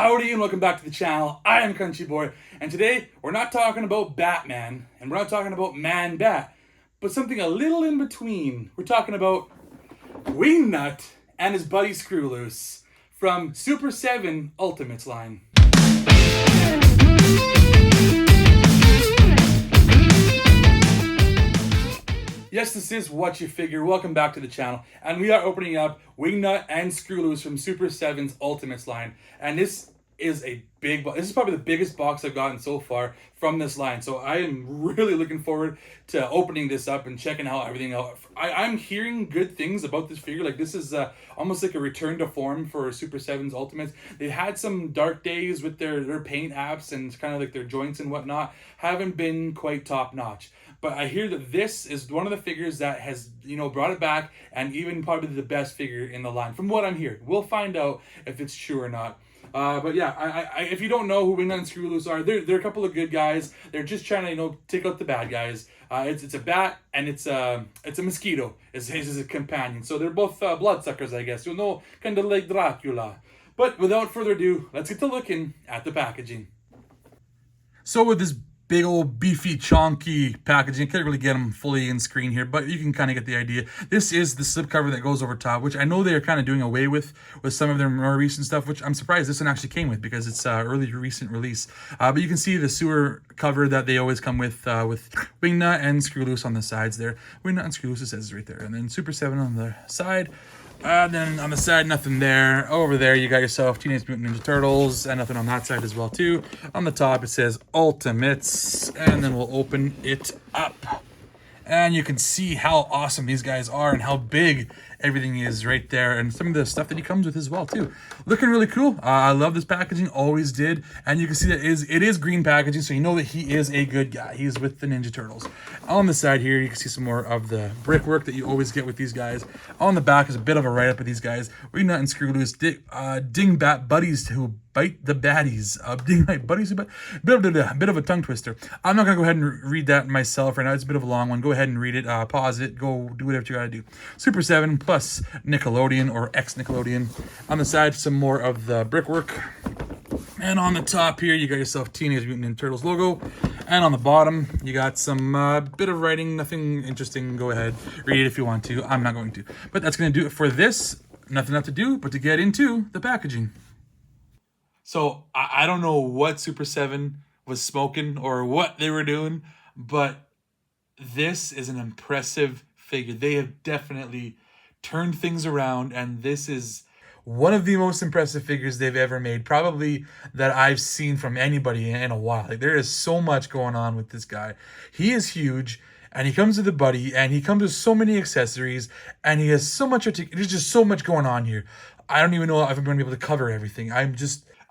Howdy and welcome back to the channel. I am Country Boy, and today we're not talking about Batman, and we're not talking about Man-Bat, but something a little in between. We're talking about Wingnut and his buddy Screwloose from Super7 Ultimates line. Yes, this is Whatcha Figure. Welcome back to the channel. And we are opening up Wingnut and Screwloose from Super7's Ultimates line. And this is a big box. This is probably the biggest box I've gotten so far from this line. So I am really looking forward to opening this up and checking out everything out. I'm hearing good things about this figure. Like, this is almost like a return to form for Super7's Ultimates. They had some dark days with their paint apps and kind of like their joints and whatnot. Haven't been quite top notch. But I hear that this is one of the figures that has, brought it back, and even probably the best figure in the line, from what I'm hearing. We'll find out if it's true or not. But yeah, if you don't know who Wingnut and Screwloose are, they're a couple of good guys. They're just trying to, take out the bad guys. It's a bat and it's a mosquito. Is a companion. So they're both bloodsuckers, I guess. Kind of like Dracula. But without further ado, let's get to looking at the packaging. So with this big old beefy chonky packaging, I can't really get them fully in screen here, but you can kind of get the idea. This is the slipcover that goes over top, which I know they're kind of doing away with some of their more recent stuff, which I'm surprised this one actually came with because it's early recent release. But you can see the sewer cover that they always come with Wingnut and Screwloose on the sides there. Wingnut and Screwloose, it says right there, and then Super7 on the side. Then on the side, nothing there. Over there, you got yourself Teenage Mutant Ninja Turtles, and nothing on that side as well, too. On the top, it says Ultimates, and then we'll open it up. And you can see how awesome these guys are and how big everything is right there, and some of the stuff that he comes with as well too. Looking really cool. I love this packaging, always did. And you can see that it is green packaging, so you know that he is a good guy. He's with the Ninja Turtles. On the side here, you can see some more of the brickwork that you always get with these guys. On the back is a bit of a write-up of these guys. Wingnut and Screwloose, dingbat buddies who bite the baddies. Dingbat buddies who bite. Bit of a tongue twister. I'm not gonna go ahead and read that myself right now. It's a bit of a long one. Go ahead and read it. Pause it. Go do whatever you gotta do. Super7 plus Nickelodeon or ex-Nickelodeon. On the side, some more of the brickwork. And on the top here, you got yourself Teenage Mutant Ninja Turtles logo. And on the bottom, you got some bit of writing, nothing interesting. Go ahead, read it if you want to. I'm not going to. But that's going to do it for this. Nothing left to do but to get into the packaging. So I don't know what Super7 was smoking or what they were doing, but this is an impressive figure. They have definitely turned things around, and this is one of the most impressive figures they've ever made, probably that I've seen from anybody in a while. Like, there is so much going on with this guy. He is huge, and he comes with a buddy, and he comes with so many accessories, and he has so much there's just so much going on here. I don't even know if I'm going to be able to cover everything.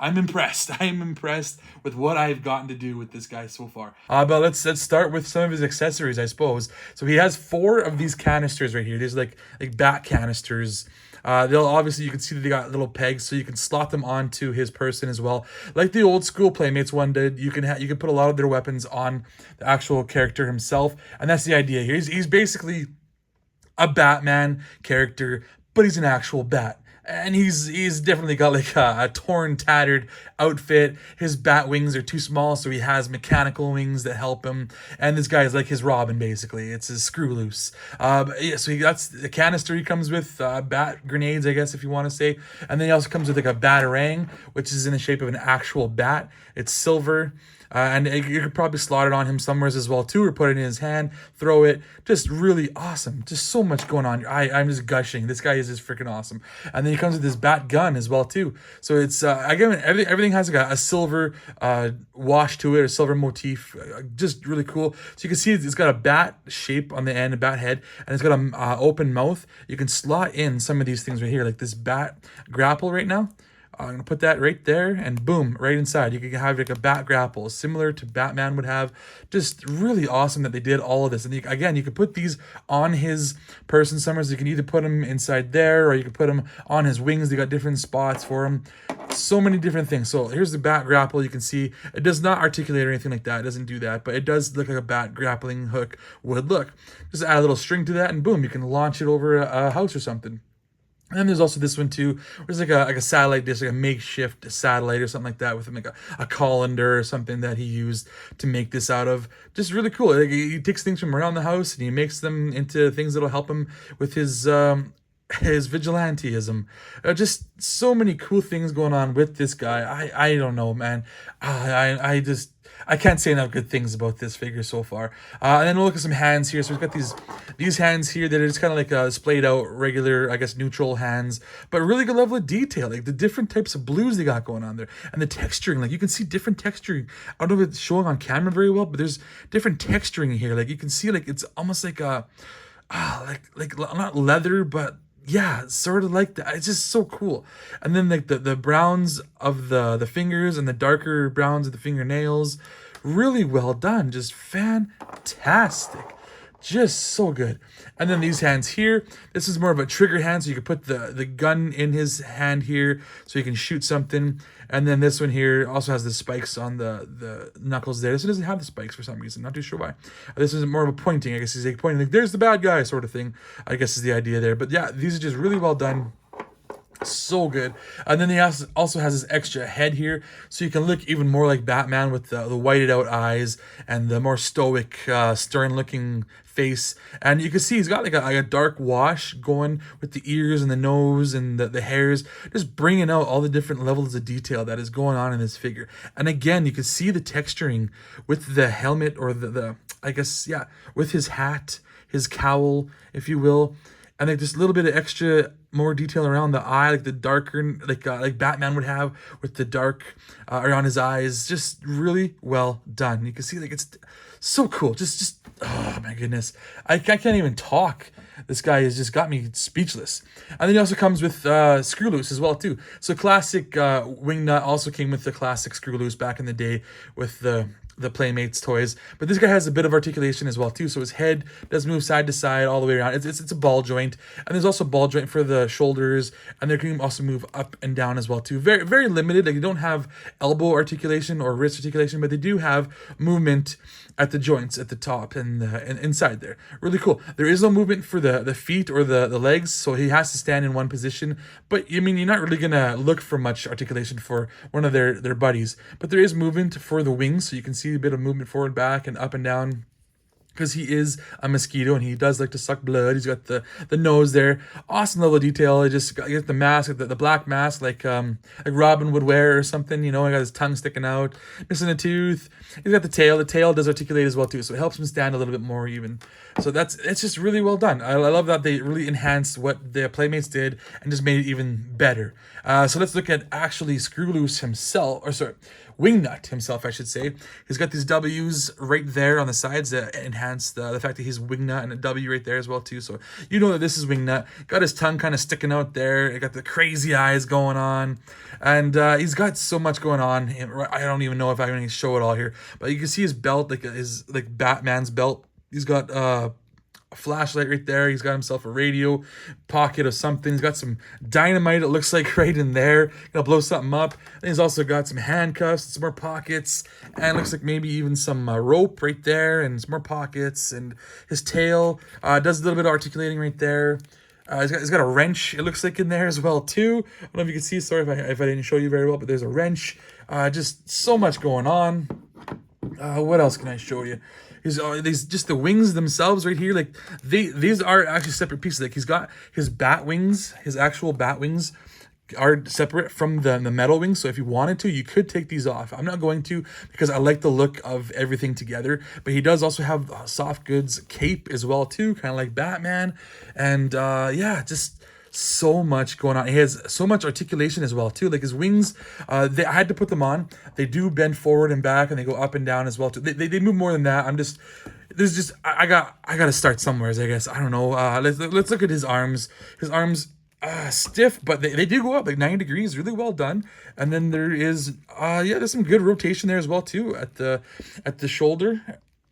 I'm impressed. I am impressed with what I've gotten to do with this guy so far. But let's start with some of his accessories, I suppose. So he has 4 of these canisters right here. There's like bat canisters. They'll obviously, you can see that they got little pegs, so you can slot them onto his person as well, like the old school Playmates one did. You can put a lot of their weapons on the actual character himself, and that's the idea here. He's basically a Batman character, but he's an actual bat. And he's definitely got like a torn, tattered outfit. His bat wings are too small, so he has mechanical wings that help him. And this guy is like his Robin, basically. It's his Screwloose. Yeah, so that's the canister he comes with, bat grenades, I guess, if you want to say. And then he also comes with like a batarang, which is in the shape of an actual bat. It's silver. And you could probably slot it on him somewhere as well too, or put it in his hand, throw it. Just really awesome. Just so much going on. I'm just gushing. This guy is just freaking awesome. And then he comes with this bat gun as well too. So it's again, everything has like a silver wash to it, a silver motif. Just really cool. So you can see it's got a bat shape on the end, a bat head, and it's got an open mouth. You can slot in some of these things right here, like this bat grapple right now. I'm going to put that right there, and boom, right inside. You can have like a bat grapple, similar to Batman would have. Just really awesome that they did all of this. And again, you could put these on his person somewhere. So you can either put them inside there, or you could put them on his wings. They got different spots for him. So many different things. So here's the bat grapple. You can see it does not articulate or anything like that. It doesn't do that, but it does look like a bat grappling hook would look. Just add a little string to that, and boom, you can launch it over a house or something. And then there's also this one too, where it's like a satellite dish, like a makeshift satellite or something like that, with like a colander or something that he used to make this out of. Just really cool. Like he takes things from around the house and he makes them into things that'll help him with his vigilanteism. Just so many cool things going on with this guy. I don't know, man. I just I can't say enough good things about this figure so far. And then we'll look at some hands here. So we've got these hands here that are just kind of like splayed out regular, I guess, neutral hands, but really good level of detail. Like the different types of blues they got going on there, and the texturing. Like you can see different texturing. I don't know if it's showing on camera very well, but there's different texturing here. Like you can see, like it's almost like a like not leather, but yeah, sort of like that. It's just so cool. And then like the browns of the fingers and the darker browns of the fingernails, really well done. Just fantastic. Just so good. And then these hands here, this is more of a trigger hand, so you can put the gun in his hand here so you can shoot something. And then this one here also has the spikes on the knuckles there. This one doesn't have the spikes for some reason, not too sure why. This is more of a pointing, I guess he's like pointing like there's the bad guy sort of thing, I guess is the idea there. But yeah, these are just really well done. So good. And then he also has this extra head here, so you can look even more like Batman with the whited out eyes and the more stoic, stern looking face. And you can see he's got like a dark wash going with the ears and the nose and the hairs, just bringing out all the different levels of detail that is going on in this figure. And again, you can see the texturing with the helmet, or the I guess, yeah, with his hat, his cowl, if you will. And like just a little bit of extra more detail around the eye, like the darker, like Batman would have with the dark around his eyes. Just really well done. You can see like it's so cool. Just oh my goodness, I can't even talk. This guy has just got me speechless. And then he also comes with Screwloose as well too. So classic Wingnut also came with the classic Screwloose back in the day with the Playmates toys, but this guy has a bit of articulation as well too, so his head does move side to side all the way around. It's a ball joint, and there's also a ball joint for the shoulders, and they can also move up and down as well too. Very, very limited. Like, they don't have elbow articulation or wrist articulation, but they do have movement at the joints at the top and inside there. Really cool. There is no movement for the feet or the legs, so he has to stand in one position. But I mean, you're not really gonna look for much articulation for one of their buddies. But there is movement for the wings, so you can see a bit of movement forward, back, and up and down, because he is a mosquito and he does like to suck blood. He's got the nose there. Awesome level of detail. I just got the mask, the black mask, like Robin would wear or something. You know, he got his tongue sticking out, missing a tooth. He's got the tail. The tail does articulate as well too, so it helps him stand a little bit more even. So it's just really well done. I love that they really enhanced what the Playmates did and just made it even better. So let's look at actually Screwloose himself, or sorry, Wingnut himself, I should say. He's got these W's right there on the sides that enhance the fact that he's Wingnut, and a W right there as well too. So you know that this is Wingnut. Got his tongue kind of sticking out there. He got the crazy eyes going on, and he's got so much going on. I don't even know if I can show it all here, but you can see his belt, like Batman's belt. He's got a flashlight right there. He's got himself a radio pocket of something. He's got some dynamite, it looks like, right in there. Gonna blow something up. Then he's also got some handcuffs, some more pockets, and looks like maybe even some rope right there, and some more pockets. And his tail does a little bit of articulating right there. He's got a wrench, it looks like, in there as well too. I don't know if you can see, sorry if I didn't show you very well, but there's a wrench. Just so much going on. What else can I show you? These just the wings themselves right here, like these are actually separate pieces. Like, he's got his bat wings, his actual bat wings are separate from the metal wings. So if you wanted to, you could take these off. I'm not going to, because I like the look of everything together. But he does also have a soft goods cape as well too, kind of like Batman. And yeah, just so much going on. He has so much articulation as well too. Like, his wings, I had to put them on. They do bend forward and back, and they go up and down as well too. They move more than that. I got to start somewhere, I guess. I don't know. Let's look at his arms. His arms stiff, but they do go up like 90 degrees. Really well done. And then there is there's some good rotation there as well too at the shoulder.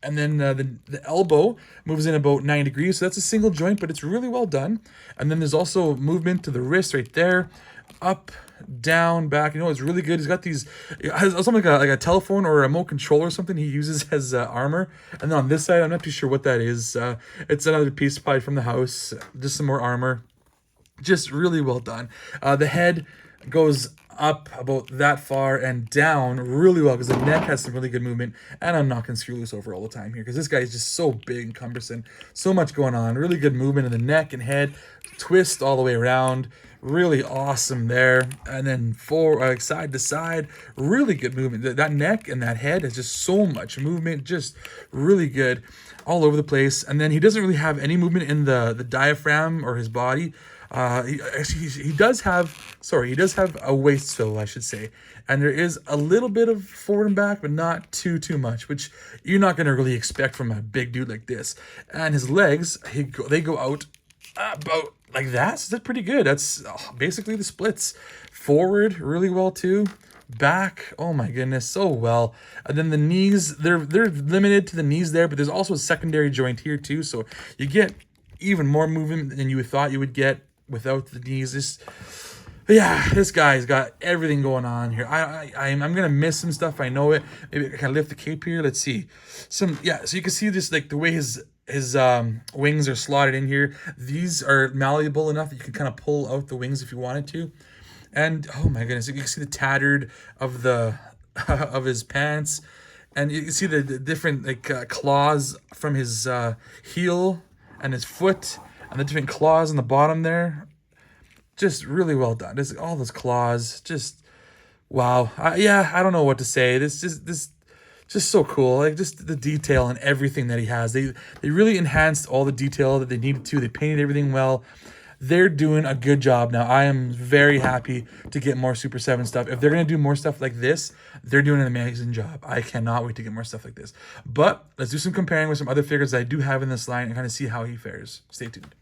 And then the elbow moves in about 9 degrees. So that's a single joint, but it's really well done. And then there's also movement to the wrist right there. Up, down, back. You know, it's really good. He's got these, something like a telephone or a remote control or something he uses as armor. And then on this side, I'm not too sure what that is. It's another piece probably from the house. Just some more armor. Just really well done. The head goes up about that far and down really well because the neck has some really good movement. And I'm knocking Screwloose over all the time here because this guy is just so big and cumbersome. So much going on. Really good movement in the neck and head. Twist all the way around. Really awesome there. And then side to side. Really good movement. That neck and that head has just so much movement. Just really good all over the place. And then he doesn't really have any movement in the diaphragm or his body. He does have a waist swivel, I should say, and there is a little bit of forward and back, but not too much, which you're not going to really expect from a big dude like this. And his legs, they go out about like that, so that's pretty good. That's basically the splits. Forward really well too. Back, oh my goodness, so well. And then the knees, they're limited to the knees there, but there's also a secondary joint here too, so you get even more movement than you thought you would get without the knees. This guy's got everything going on here. I'm gonna miss some stuff. I know it. Maybe I can lift the cape here. Let's see. So you can see this, like the way his wings are slotted in here. These are malleable enough that you can kind of pull out the wings if you wanted to. And oh my goodness, you can see the tattered of the of his pants, and you can see the different claws from his heel and his foot, and the different claws on the bottom there. Just really well done. Just all those claws, just wow. I don't know what to say. This just so cool. Like just the detail and everything that he has. They really enhanced all the detail that they needed to. They painted everything well. They're doing a good job now. I am very happy to get more Super 7 stuff. If they're going to do more stuff like this, they're doing an amazing job. I cannot wait to get more stuff like this. But let's do some comparing with some other figures that I do have in this line and kind of see how he fares. Stay tuned.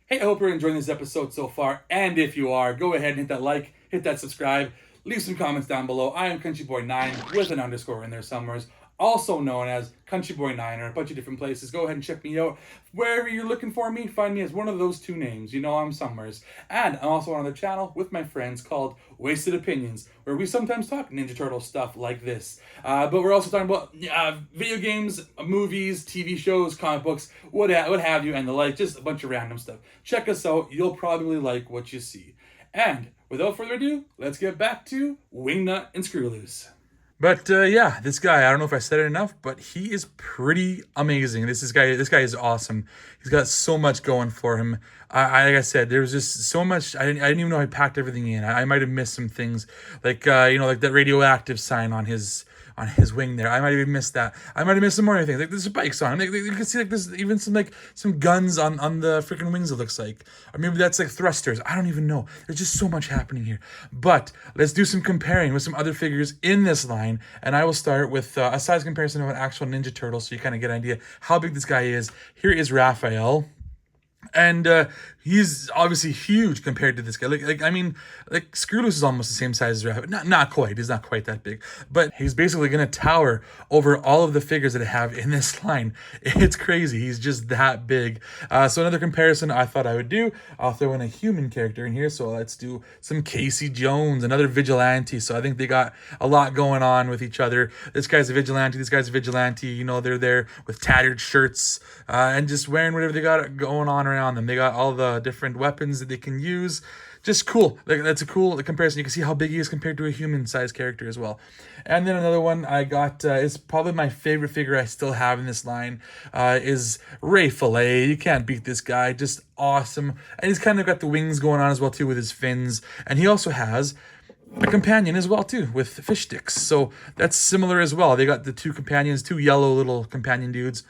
Hey, I hope you're enjoying this episode so far. And if you are, go ahead and hit that like, hit that subscribe, leave some comments down below. I am CountryBoyNiner with an underscore in there somewhere, also known as CountryBoyNiner, a bunch of different places. Go ahead and check me out. Wherever you're looking for me, find me as one of those two names. You know I'm somewheres. And I'm also on another channel with my friends called Wasted Opinions, where we sometimes talk Ninja Turtle stuff like this. But we're also talking about video games, movies, TV shows, comic books, what have you, and the like. Just a bunch of random stuff. Check us out. You'll probably like what you see. And without further ado, let's get back to Wingnut and Screwloose. But this guy, I don't know if I said it enough, but he is pretty amazing. This guy is awesome. He's got so much going for him. Like I said, there was just so much. I didn't even know I packed everything in. I might have missed some things, like like that radioactive sign on his wing there. I might have even missed that. I might have missed some more things. Like there's spikes on him. You can see like there's even some guns on the freaking wings, it looks like. Or maybe that's like thrusters. I don't even know. There's just so much happening here. But let's do some comparing with some other figures in this line. And I will start with a size comparison of an actual Ninja Turtle so you kind of get an idea how big this guy is. Here is Raphael. And he's obviously huge compared to this guy. Like Screwloose is almost the same size as Rabbit. Not quite. He's not quite that big. But he's basically going to tower over all of the figures that I have in this line. It's crazy. He's just that big. So another comparison I thought I would do, I'll throw in a human character in here. So let's do some Casey Jones, another vigilante. So I think they got a lot going on with each other. This guy's a vigilante. This guy's a vigilante. You know, they're there with tattered shirts and just wearing whatever they got going on around them. They got all the different weapons that they can use. Just cool. That's a cool comparison. You can see how big he is compared to a human-sized character as well. And then another one I got is probably my favorite figure I still have in this line is Ray Fillet. You can't beat this guy. Just awesome. And he's kind of got the wings going on as well too with his fins. And he also has a companion as well too with fish sticks. So that's similar as well. They got the two companions, two yellow little companion dudes.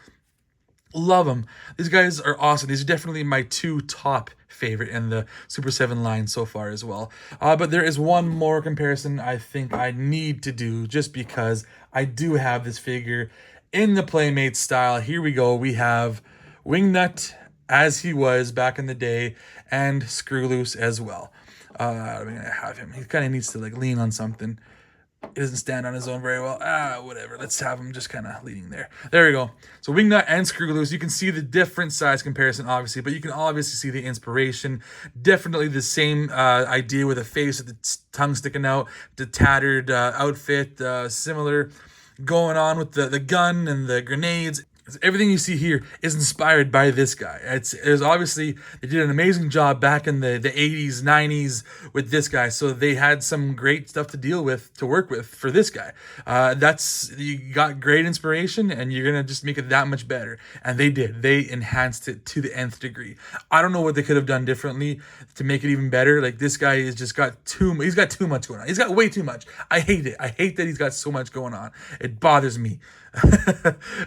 Love them. These guys are awesome. These are definitely my two top favorite in the Super 7 line so far as well. But there is one more comparison I think I need to do just because I do have this figure in the Playmates style. Here we go. We have Wingnut as he was back in the day and Screwloose as well. I'm going to have him. He kind of needs to lean on something. He doesn't stand on his own very well. Whatever. Let's have him just kind of leaning there. There we go. So Wingnut and Screwloose. You can see the different size comparison, obviously, but you can obviously see the inspiration. Definitely the same idea with a face with the tongue sticking out, the tattered outfit, similar going on with the gun and the grenades. Everything you see here is inspired by this guy. It's obviously they did an amazing job back in the 80s, 90s with this guy. So they had some great stuff to work with for this guy. You got great inspiration and you're going to just make it that much better. And they did. They enhanced it to the nth degree. I don't know what they could have done differently to make it even better. Like this guy has just he's got too much going on. He's got way too much. I hate it. I hate that he's got so much going on. It bothers me.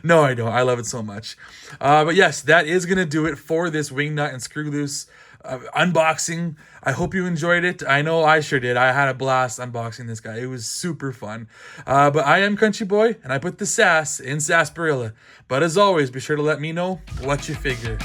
No, I don't. I love it so much. But yes, that is going to do it for this Wingnut and Screwloose unboxing. I hope you enjoyed it. I know I sure did. I had a blast unboxing this guy. It was super fun. But I am Country Boy, and I put the sass in Sarsaparilla. But as always, be sure to let me know what you figure.